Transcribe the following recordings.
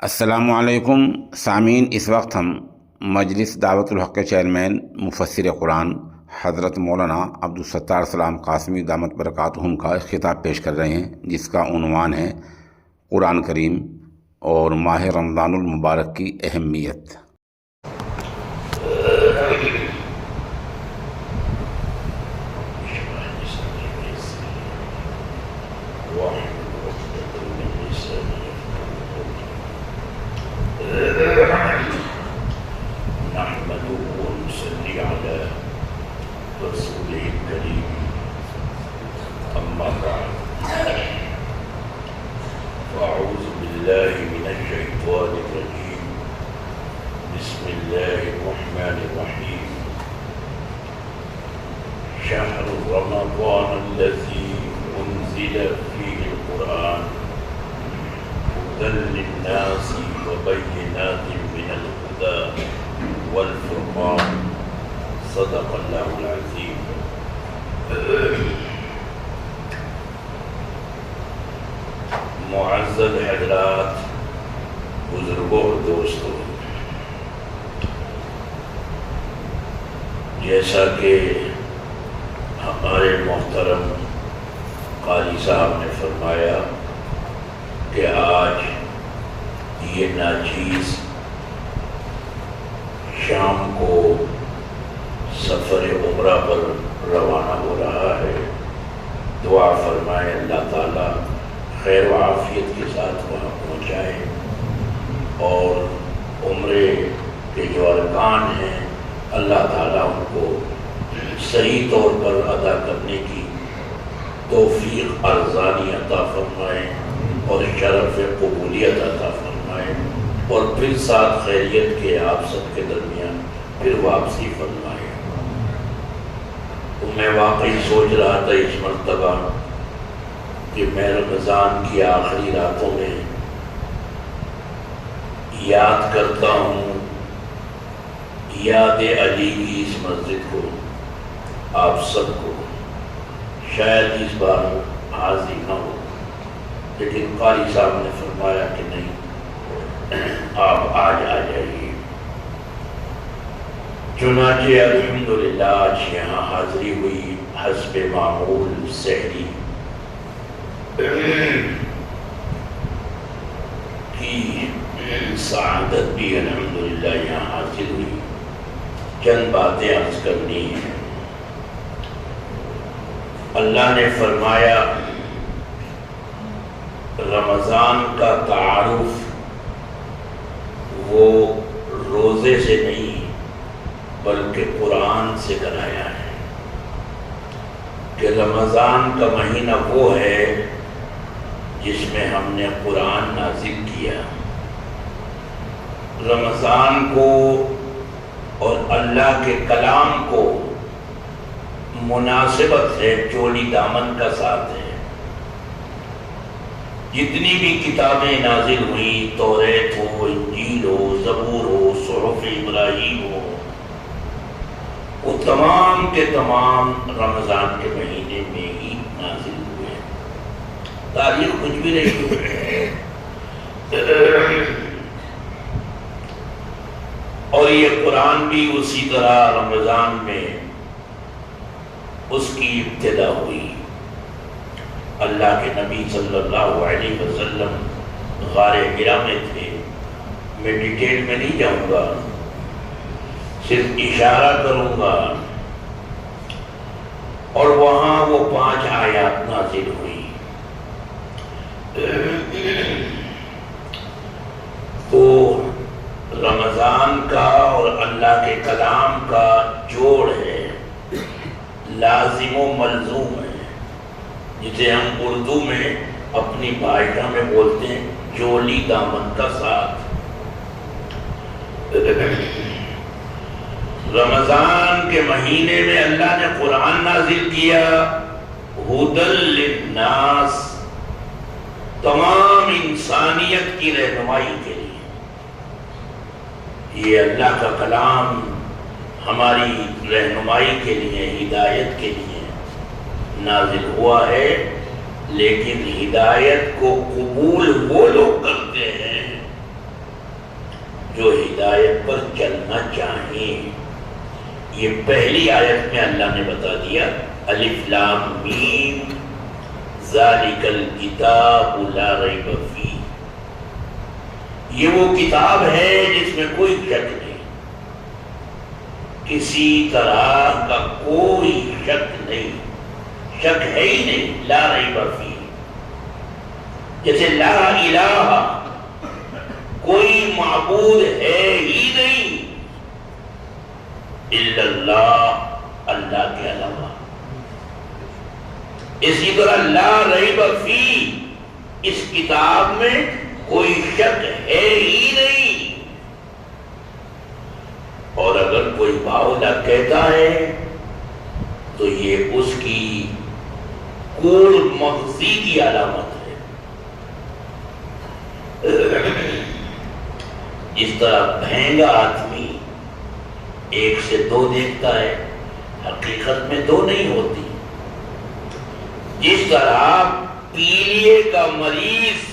السلام علیکم سامعین، اس وقت ہم مجلس دعوت الحق کے چیئرمین مفسر قرآن حضرت مولانا عبدالستار سلام قاسمی دامت برکاتہم کا ایک خطاب پیش کر رہے ہیں، جس کا عنوان ہے قرآن کریم اور ماہ رمضان المبارک کی اہمیت۔ أعوذ بالله من الشيطان الرجيم. بسم الله الرحمن الرحيم. شهر رمضان الذي أنزل فيه القرآن هدى للناس وبينات من الهدى والفرقان. صدق الله العظيم. معزز حضرات، بزرگوں اور دوستوں، جیسا کہ ہمارے محترم قاری صاحب نے فرمایا کہ آج یہ ناچیز شام کو سفر عمرہ پر روانہ ہو رہا ہے، دعا فرمائے اللہ تعالیٰ خیر و عافیت کے ساتھ وہاں پہنچائے اور عمرے کے جو ارکان ہیں اللہ تعالیٰ ان کو صحیح طور پر ادا کرنے کی توفیق ارزانی عطا فرمائے اور شرف قبولیت عطا فرمائے اور پھر ساتھ خیریت کے آپ سب کے درمیان پھر واپسی فرمائے۔ تو میں واقعی سوچ رہا تھا اس مرتبہ کہ میں رمضان کی آخری راتوں میں یاد کرتا ہوں یاد علی کی اس مسجد کو، آپ سب کو شاید اس بار حاضر نہ ہو، لیکن قاری صاحب نے فرمایا کہ نہیں، آپ آج آ جائیے۔ چنانچہ الحمدللہ آج یہاں حاضری ہوئی، حسب معمول سحری کی سعادت بھی الحمدللہ یہاں حاصل ہوئی۔ چند باتیں عرض کرنی ہیں۔ اللہ نے فرمایا رمضان کا تعارف وہ روزے سے نہیں بلکہ قرآن سے کرایا ہے کہ رمضان کا مہینہ وہ ہے جس میں ہم نے قرآن نازل کیا۔ رمضان کو اور اللہ کے کلام کو مناسبت ہے، چولی دامن کا ساتھ ہے۔ جتنی بھی کتابیں نازل ہوئیں، توریت ہو، انجیل ہو، زبور ہو، صحف ابراہیم ہو، وہ تمام کے تمام رمضان کے مہینے میں ہی نازل ہوئے ہیں۔ تاریخ کچھ بھی نہیں ہوئی ہے۔ اور یہ قرآن بھی اسی طرح رمضان میں اس کی ابتدا ہوئی۔ اللہ کے نبی صلی اللہ علیہ وسلم غار حرا میں تھے، میں ڈیٹیل میں نہیں جاؤں گا، صرف اشارہ کروں گا، اور وہاں وہ 5 آیات نازل ہوئی۔ تو رمضان کا اور اللہ کے کلام کا جوڑ ہے، لازم و ملزوم ہے، جسے ہم اردو میں اپنی بھاشا میں بولتے ہیں چولی دامن کا ساتھ۔ رمضان کے مہینے میں اللہ نے قرآن نازل کیا، ہدی للناس، تمام انسانیت کی رہنمائی کے لیے۔ یہ اللہ کا کلام ہماری رہنمائی کے لیے، ہدایت کے لیے نازل ہوا ہے، لیکن ہدایت کو قبول وہ لوگ کرتے ہیں جو ہدایت پر چلنا چاہیں. یہ پہلی آیت میں اللہ نے بتا دیا الف لام میم ذالک الکتاب لا ریب فیہ. یہ وہ کتاب ہے جس میں کوئی شک نہیں، کسی طرح کا کوئی شک نہیں، شک ہے ہی نہیں. لا ریب فیہ، جیسے لا الہ، کوئی معبود ہے ہی نہیں الا اللہ، اللہ کے علاوہ. اسی طرح لا ریب فیہ، اس کتاب میں کوئی شک ہے ہی نہیں. اور اگر کوئی باولا کہتا ہے تو یہ اس کی کول مغزی کی علامت ہے. جس طرح بھینگا آدمی ایک سے دو دیکھتا ہے، حقیقت میں دو نہیں ہوتی. جس طرح پیلیے کا مریض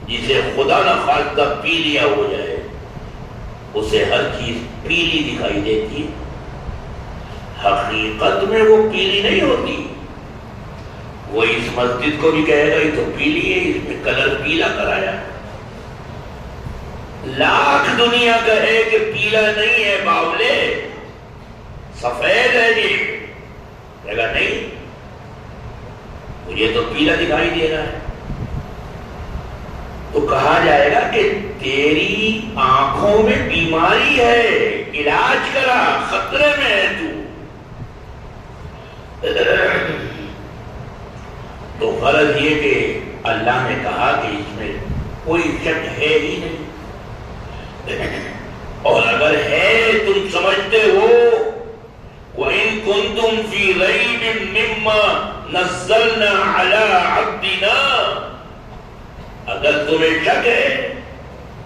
جسے خدا نہ خواستہ پیلیا ہو جائے، اسے ہر چیز پیلی دکھائی دیتی ہے، حقیقت میں وہ پیلی نہیں ہوتی. وہ اس مسجد کو بھی کہے گا یہ تو پیلی ہے، اس میں کلر پیلا کرایا. لاکھ دنیا کہے کہ پیلا نہیں ہے باولے، سفید ہے جی، کہے گا نہیں مجھے تو پیلا دکھائی دے رہا ہے. تو کہا جائے گا کہ تیری آنکھوں میں بیماری ہے، علاج کرا، خطرے میں ہے تو. تو غرض یہ کہ اللہ نے کہا کہ اس میں کوئی شک ہے ہی نہیں. اور اگر ہے تم سمجھتے ہو وَإِن كُنتُمْ فِي رَيْبٍ مِّمَّا نَزَّلْنَا عَلَىٰ عَبْدِنَا، اگر تمہیں شک ہے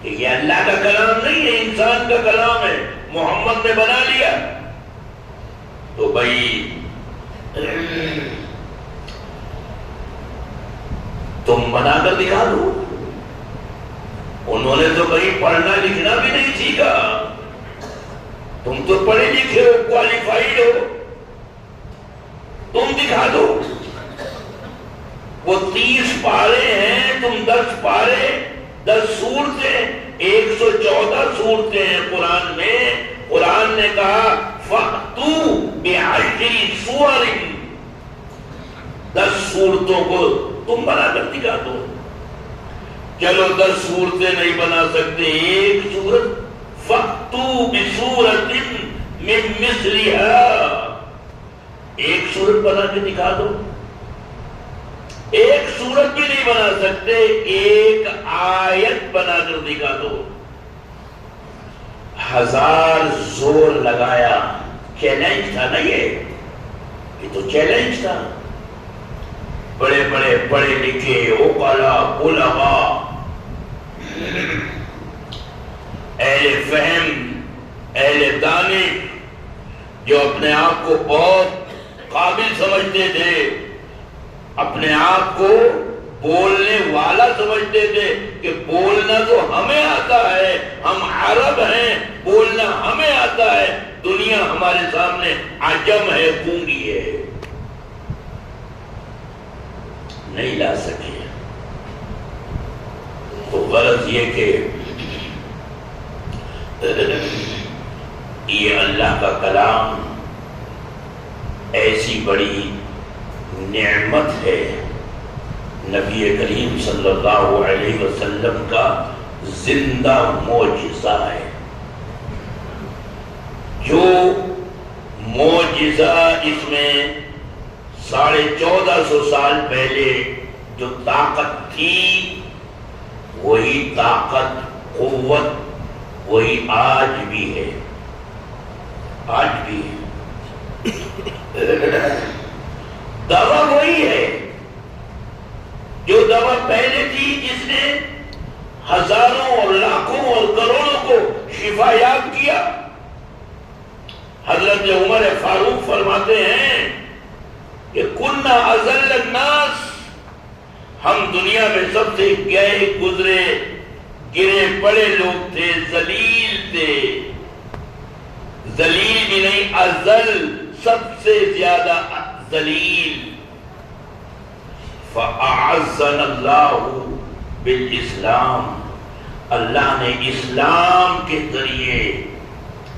کہ یہ اللہ کا کلام نہیں ہے، انسان کا کلام ہے، محمد نے بنا لیا، تو بھائی تم بنا کر دکھا دو. انہوں نے تو کہیں پڑھنا لکھنا بھی نہیں سیکھا، تم تو پڑھے لکھے ہو، کوالیفائیڈ ہو، تم دکھا دو. وہ 30 پارے ہیں، تم 10 پارے، 10 سورتیں، 114 سورتیں ہیں قرآن میں. قرآن نے کہا فَأْتُوا بِعَشْرِ سُوَرٍ، 10 صورتوں کو تم بنا کر دکھا دو. چلو 10 صورتیں نہیں بنا سکتے، ایک صورت، فَأْتُوا بِسُورَةٍ مِّن مِثْلِهَا، ایک صورت بنا کے دکھا دو. ایک صورت بھی نہیں بنا سکتے، ایک آیت بنا کر دکھا دو. 1000 زور لگایا، چیلنج تھا نا، یہ تو چیلنج تھا. بڑے بڑے پڑھے لکھے عقلاء علماء، اہل فہم، اہل دانش، جو اپنے آپ کو بہت قابل سمجھتے تھے، اپنے آپ کو بولنے والا سمجھتے تھے کہ بولنا تو ہمیں آتا ہے، ہم عرب ہیں، بولنا ہمیں آتا ہے، دنیا ہمارے سامنے عجم ہے، گونگی ہے، نہیں لا سکے. تو غرض یہ کہ یہ اللہ کا کلام ایسی بڑی نعمت ہے، نبی کریم صلی اللہ علیہ وسلم کا زندہ معجزہ ہے. جو معجزہ اس میں 1450 سال پہلے جو طاقت تھی، وہی طاقت، قوت، وہی آج بھی ہے، آج بھی ہے. دوا وہی ہے جو دوا پہلے تھی، جس نے ہزاروں اور لاکھوں اور کروڑوں کو شفا یاب کیا. حضرت عمر فاروق فرماتے ہیں کہ کننا اذل الناس، ہم دنیا میں سب سے گئے گزرے گرے بڑے لوگ تھے، ذلیل تھے، ذلیل بھی نہیں اذل، سب سے زیادہ ذلیل. فَأَعَزَّنَا اللَّهُ بِالْإِسْلَامِ، اللہ نے اسلام کے ذریعے،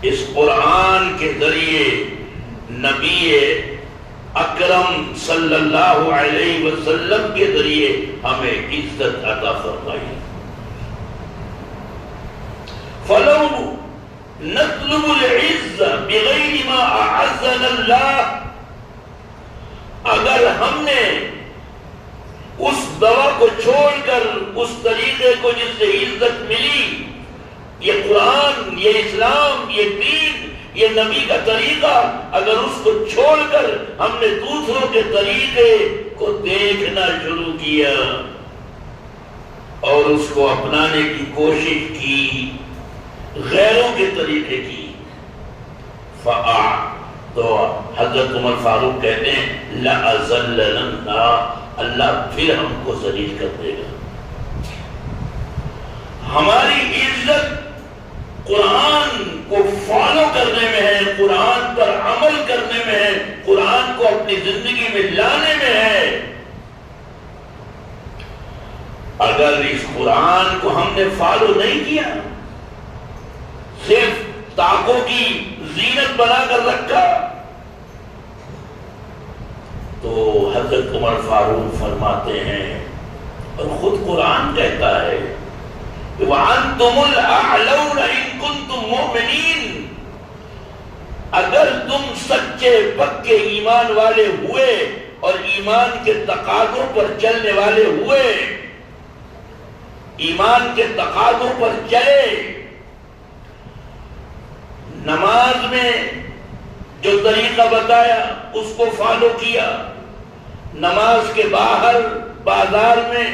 اس قرآن کے ذریعے نبی اکرم صلی اللہ علیہ وسلم کے ذریعے ہمیں عزت عطا فرمائی. فَلَوْ نَطْلُبُ الْعِزَّ بِغَيْرِ مَا أَعَزَّنَا اللَّهُ، اگر ہم نے اس دوا کو چھوڑ کر اس طریقے کو جس سے عزت ملی، یہ قرآن، یہ اسلام، یہ دین، یہ نبی کا طریقہ، اگر اس کو چھوڑ کر ہم نے دوسروں کے طریقے کو دیکھنا شروع کیا اور اس کو اپنانے کی کوشش کی، غیروں کے طریقے کی، تو حضرت عمر فاروق کہتے ہیں لَأَذَلَّنَا، اللہ پھر ہم کو ذلیل کر دے گا. ہماری عزت قرآن کو فالو کرنے میں ہے، قرآن پر عمل کرنے میں ہے، قرآن کو اپنی زندگی میں لانے میں ہے. اگر اس قرآن کو ہم نے فالو نہیں کیا، صرف طاقوں کی زینت بنا کر رکھا، تو حضرت عمر فاروق فرماتے ہیں، اور خود قرآن کہتا ہے وَأَنْتُمُ الْأَعْلَوْنَ إِن كُنْتُم مُؤْمِنِينَ، اگر تم سچے پکے ایمان والے ہوئے اور ایمان کے تقاضوں پر چلنے والے ہوئے، ایمان کے تقاضوں پر چلے، نماز میں جو طریقہ بتایا اس کو فالو کیا، نماز کے باہر بازار میں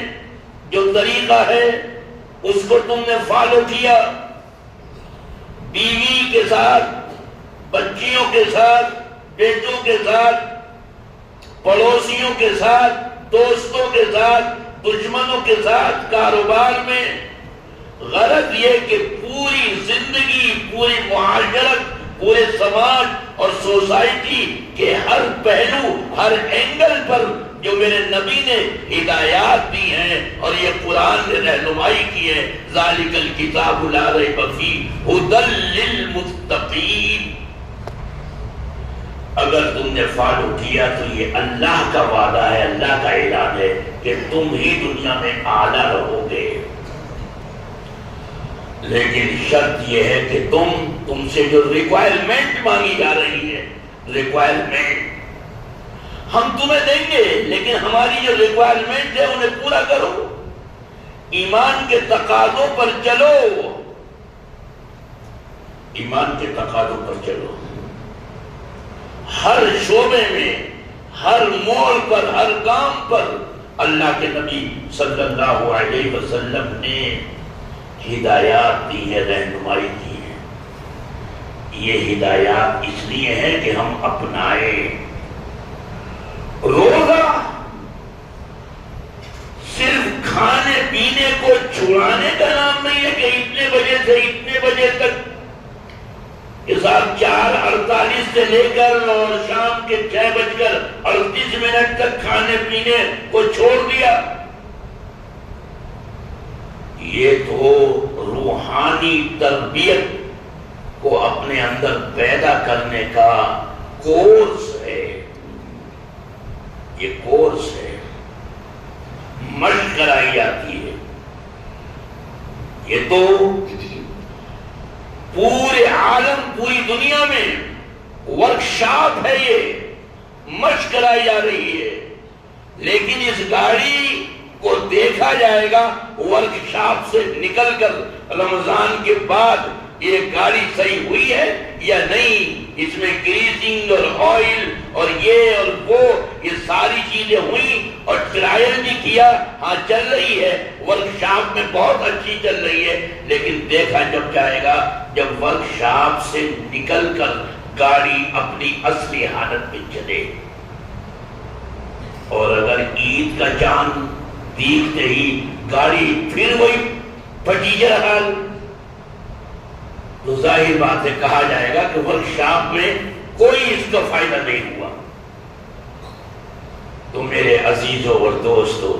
جو طریقہ ہے اس کو تم نے فالو کیا، بیوی کے ساتھ، بچیوں کے ساتھ، بیٹوں کے ساتھ، پڑوسیوں کے ساتھ، دوستوں کے ساتھ، دشمنوں کے ساتھ، کاروبار میں، غرض یہ کہ پوری زندگی، پوری معاشرت، پورے سماج اور سوسائٹی کے ہر پہلو، ہر اینگل پر جو میرے نبی نے ہدایات دی ہیں اور یہ قرآن نے رہنمائی کی ہے، ذالک الکتاب لا ریب فیہ ھدی للمتقین، اگر تم نے فالو کیا تو یہ اللہ کا وعدہ ہے، اللہ کا اعلان ہے کہ تم ہی دنیا میں اعلیٰ رہو گے. لیکن شرط یہ ہے کہ تم سے جو ریکوائرمنٹ مانگی جا رہی ہے، ریکوائرمنٹ ہم تمہیں دیں گے، لیکن ہماری جو ریکوائرمنٹ ہے انہیں پورا کرو، ایمان کے تقاضوں پر چلو، ایمان کے تقاضوں پر چلو. ہر شعبے میں، ہر موڑ پر، ہر کام پر اللہ کے نبی صلی اللہ علیہ وسلم نے ہدایات دی ہے، رہنمائی دی ہے. یہ ہدایات اس لیے ہے کہ ہم اپنائیں. روزہ صرف کھانے پینے کو چھڑانے کا نام نہیں ہے کہ اتنے بجے سے اتنے بجے تک، اس آپ 4:48 سے لے کر اور شام کے 6:38 تک کھانے پینے کو چھوڑ دیا. یہ تو روحانی تربیت کو اپنے اندر پیدا کرنے کا کورس ہے، یہ کورس ہے، مشق کرائی جاتی ہے. یہ تو پورے عالم، پوری دنیا میں ورکشاپ ہے، یہ مشق کرائی جا رہی ہے. لیکن اس گاڑی کو دیکھا جائے گا ورکشاپ سے نکل کر رمضان کے بعد یہ گاڑی صحیح ہوئی ہے یا نہیں، اس میں گریزنگ اور آئل اور یہ اور وہ، یہ ساری چیزیں ہوئی اور ٹرائل بھی کیا، ہاں چل رہی ہے، ورکشاپ میں بہت اچھی چل رہی ہے. لیکن دیکھا جب جائے گا جب ورکشاپ سے نکل کر گاڑی اپنی اصلی حالت میں چلے. اور اگر عید کا چاند دیکھتے ہی گاڑی پھر وہی پٹیجر حال، تو ظاہر بات ہے کہا جائے گا کہ ورکشاپ میں کوئی اس کا فائدہ نہیں ہوا۔ تو میرے عزیزوں اور دوستوں،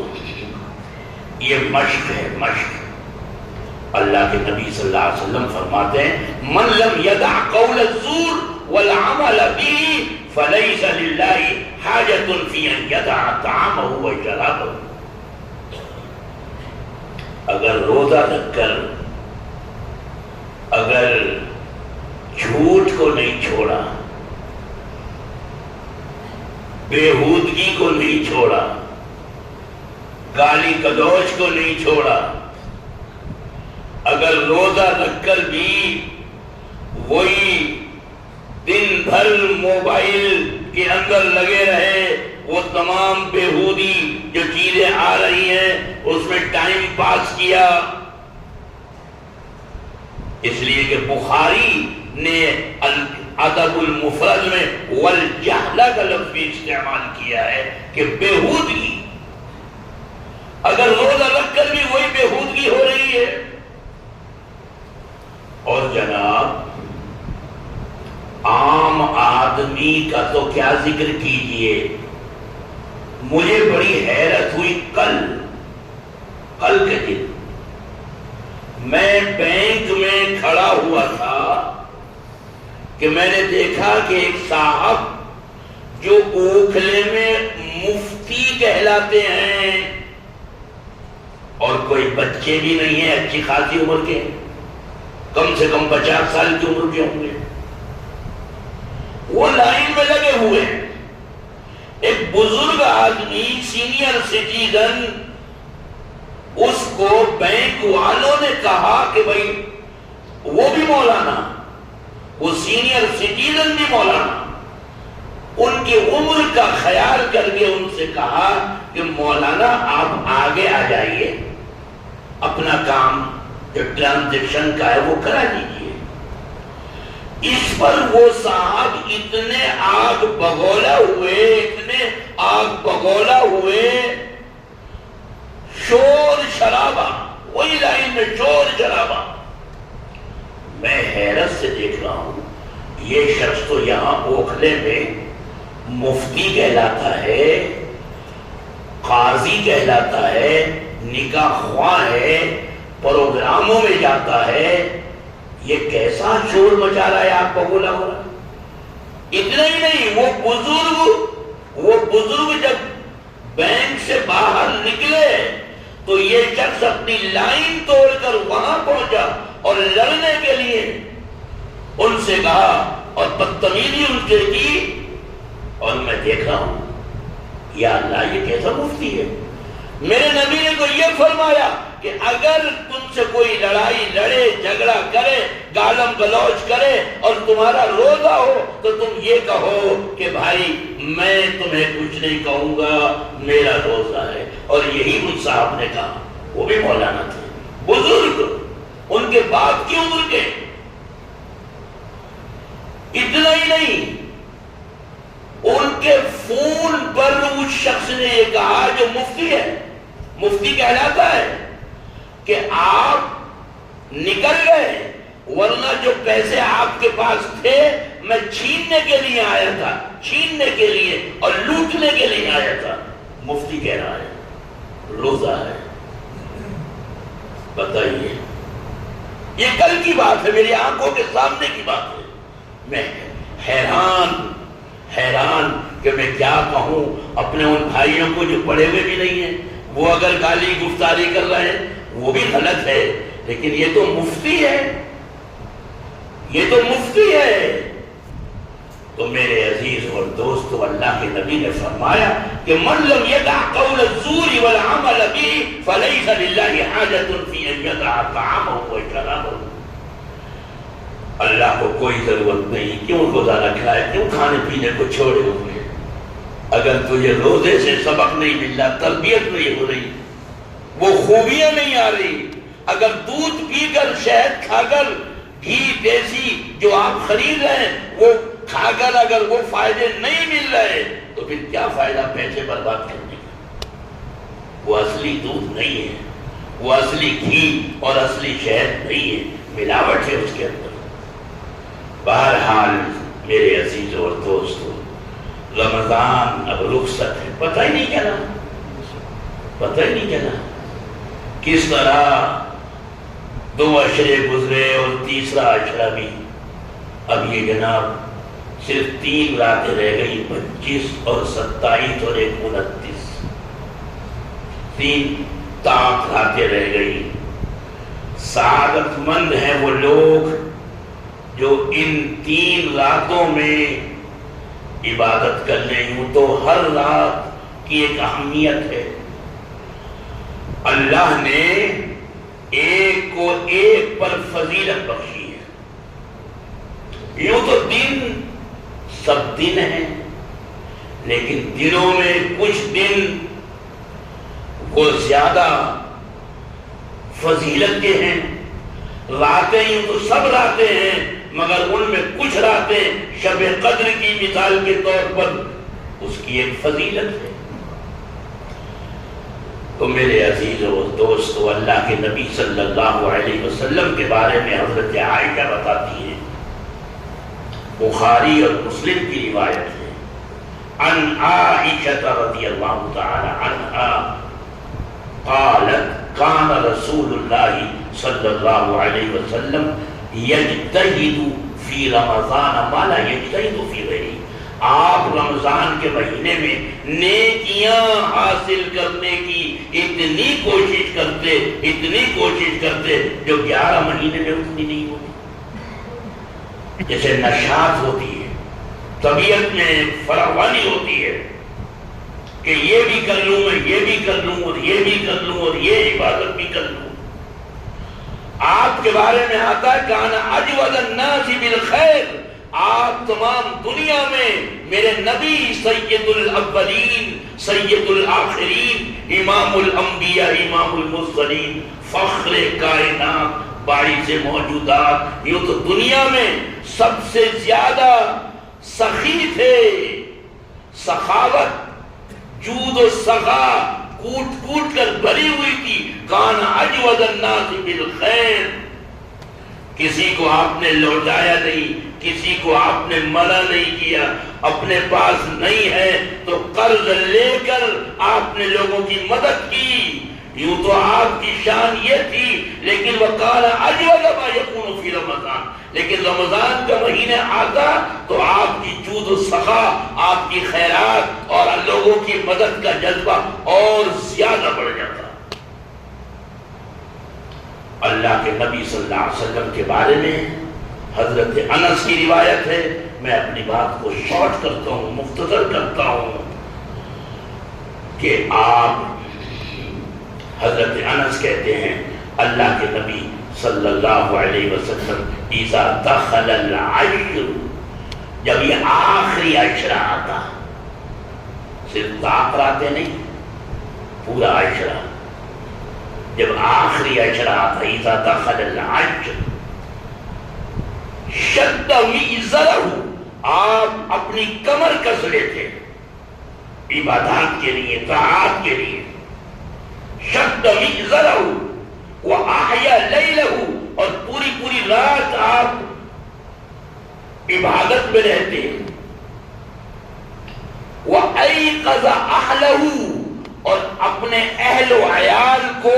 یہ مشق ہے، مشق۔ اللہ کے نبی صلی اللہ علیہ وسلم فرماتے ہیں من لم یدع قول الزور والعمل به فلیس للہ حاجۃ فی ان یدع طعامہ وشرابہ۔ اگر روزہ رکھ کر اگر جھوٹ کو نہیں چھوڑا، بےہودگی کو نہیں چھوڑا، گالی گلوچ کو نہیں چھوڑا، اگر روزہ رکھ کر بھی وہی دن بھر موبائل کے اندر لگے رہے، وہ تمام بےہودی جو چیزیں آ رہی ہیں اس میں ٹائم پاس کیا، اس لیے کہ بخاری نے ادب المفرد میں والجہلہ کا لفظ بھی استعمال کیا ہے کہ بےہودگی، اگر روزہ رکھ کر بھی وہی بےہودگی ہو رہی ہے۔ اور جناب عام آدمی کا تو کیا ذکر کیجئے، مجھے بڑی حیرت ہوئی کل کے دن میں بینک میں کھڑا ہوا تھا کہ میں نے دیکھا کہ ایک صاحب جو اوکھلے میں مفتی کہلاتے ہیں اور کوئی بچے بھی نہیں ہیں، اچھی خاصی عمر کے، کم سے کم 50 سال کی عمر کے ہوں گے، وہ لائن میں لگے ہوئے ہیں۔ ایک بزرگ آدمی سینئر سٹیزن، اس کو بینک والوں نے کہا کہ بھائی وہ بھی مولانا، وہ سینئر سٹیزن بھی مولانا، ان کی عمر کا خیال کر کے ان سے کہا کہ مولانا آپ آگے آ جائیے، اپنا کام جو ٹرانزیکشن کا ہے وہ کرا دیجیے۔ اس پر وہ صاحب اتنے آگ بگولا ہوئے، شور شرابہ، وہی لائن میں شور شرابہ۔ میں حیرت سے دیکھ رہا ہوں، یہ شخص تو یہاں اوکھلے میں مفتی کہلاتا ہے، قاضی کہلاتا ہے، نکاح خواہ ہے، پروگراموں میں جاتا ہے، یہ کیسا شور مچا رہا ہے، آپ بگولا ہو رہا ہے۔ اتنا ہی نہیں، وہ بزرگ جب بینک سے باہر نکلے تو یہ شخص اپنی لائن توڑ کر وہاں پہنچا اور لڑنے کے لیے ان سے کہا اور بدتمیزی ان سے کی، اور میں دیکھ رہا ہوں یا اللہ یہ کیسا مفتی ہے۔ میرے نبی نے تو یہ فرمایا کہ اگر تم سے کوئی لڑائی لڑے، جھگڑا کرے، گالم گلوچ کرے اور تمہارا روزہ ہو تو تم یہ کہو کہ بھائی میں تمہیں کچھ نہیں کہوں گا، میرا روزہ ہے۔ اور یہی ان صاحب نے کہا، وہ بھی مولانا تھے، بزرگ، ان کے باپ کی عمر کے۔ اتنا ہی نہیں، ان کے فون پر اس شخص نے یہ کہا جو مفتی ہے، مفتی کہلاتا ہے، کہ آپ نکل گئے ورنہ جو پیسے آپ کے پاس تھے میں چھیننے کے لیے آیا تھا، چھیننے کے لیے اور لوٹنے کے لیے آیا تھا۔ مفتی کہہ رہا ہے روزہ ہے۔ بتائیے، یہ کل کی بات ہے، میری آنکھوں کے سامنے کی بات ہے۔ میں حیران کہ میں کیا کہوں اپنے ان بھائیوں کو جو پڑھے ہوئے بھی نہیں ہیں، وہ اگر گالی گفتاری کر رہے ہیں وہ بھی غلط ہے، لیکن یہ تو مفتی ہے، یہ تو مفتی ہے۔ تو میرے عزیز اور دوستو، اللہ کے نبی نے فرمایا کہ من لم یدع قول الزور والعمل به فلیس للہ حاجۃ فی ان یدع طعامہ وشرابہ۔ اللہ کو کوئی ضرورت نہیں کیوں روزہ رکھا ہے، کیوں کھانے پینے کو چھوڑے ہوئے۔ اگر تجھے روزے سے سبق نہیں مل رہا، تربیت نہیں ہو رہی، وہ خوبیاں نہیں آ رہی، اگر دودھ پی کر، شہد کھا کر، گھی دیسی جو آپ خرید رہے ہیں وہ کھا کر اگر وہ فائدے نہیں مل رہے تو پھر کیا فائدہ پیسے برباد کرنے کا؟ وہ اصلی دودھ نہیں ہے، وہ اصلی گھی اور اصلی شہد نہیں ہے، ملاوٹ ہے اس کے اندر۔ بہرحال میرے عزیزوں اور دوستوں، رمضان اب رخصت ہے، پتہ ہی نہیں چلا کس طرح 2 عشرے گزرے اور تیسرا عشرہ بھی۔ اب یہ جناب صرف 3 راتیں رہ گئی، 25 اور 27 اور 29، 3 تاک راتیں رہ گئی۔ سعادت مند ہیں وہ لوگ جو ان 3 راتوں میں عبادت کر لیں۔ یوں تو ہر رات کی ایک اہمیت ہے، اللہ نے ایک کو ایک پر فضیلت بخشی ہے۔ یوں تو دن سب دن ہیں، لیکن دنوں میں کچھ دن وہ زیادہ فضیلت کے ہیں۔ راتیں یوں تو سب راتیں ہیں، مگر ان میں کچھ راتیں شب قدر کی مثال کے طور پر اس کی ایک فضیلت ہے۔ تو میرے عزیزو دوستو، اللہ کے نبی صلی اللہ علیہ وسلم کے بارے میں حضرت عائشہ بتاتی ہیں، بخاری اور مسلم کی روایت ہے، عن عائشہ رضی اللہ تعالی عنہا قالت کان رسول اللہ صلی اللہ علیہ وسلم یجتہد فی رمضان ما لا یجتہد فی غیرہ۔ آپ رمضان کے مہینے میں نیکیاں حاصل کرنے کی اتنی کوشش کرتے جو 11 مہینے میں اتنی نہیں ہوتی۔ جیسے نشاط ہوتی ہے، طبیعت میں فراوانی ہوتی ہے کہ یہ بھی کر لوں، میں یہ بھی کر لوں اور یہ بھی کر لوں اور یہ عبادت بھی کر لوں۔ آپ کے بارے میں آتا ہے کان اجود الناس بالخیر، آپ تمام دنیا میں میرے نبی سید الاولین سید الآخرین امام الانبیاء امام المرسلین فخر کائنات باعث موجودات، یوں تو دنیا میں سب سے زیادہ سخی تھے۔ سخاوت، جود و سخا کوٹ کر بھری ہوئی تھی۔ کان اجود الناس بالخیر، کسی کو آپ نے لوٹایا نہیں، کسی کو آپ نے منع نہیں کیا۔ اپنے پاس نہیں ہے تو قرض لے کر آپ نے لوگوں کی مدد کی۔ یوں تو آپ کی شان یہ تھی، لیکن وقال اجود ما یکون فی رمضان، لیکن رمضان کا مہینہ آتا تو آپ کی جود و سخا، آپ کی خیرات اور لوگوں کی مدد کا جذبہ اور زیادہ بڑھ جاتا۔ اللہ کے نبی صلی اللہ علیہ وسلم کے بارے میں حضرت انس کی روایت ہے، میں اپنی بات کو شارٹ کرتا ہوں، مختصر کرتا ہوں، کہ آپ حضرت انس کہتے ہیں اللہ کے نبی صلی اللہ علیہ وسلم اذا دخل العشر، جب یہ آخری عشرہ آتا، صرف طاق راتیں نہیں، پورا عشرہ، جب آخری عشرہ آتا، اذا دخل العشر شد میزرہ، آپ اپنی کمر کس لیتے عبادات کے لیے، طاعات کے لیے۔ شد میزرہ وَأَحْيَا لَيْلَهُ، اور پوری رات آپ عبادت میں رہتے ہیں۔ وَأَيْقَظَ أَهْلَهُ، اور اپنے اہل و عیال کو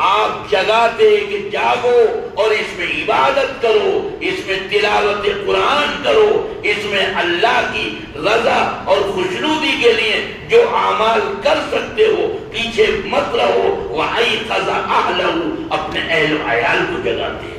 آپ جگاتے کہ جاگو اور اس میں عبادت کرو، اس میں تلاوت قرآن کرو، اس میں اللہ کی رضا اور خوشنودی کے لیے جو اعمال کر سکتے ہو پیچھے مت رہو۔ وَأَيْقَظَ أَهْلَهُ، اپنے اہل و عیال کو جگاتے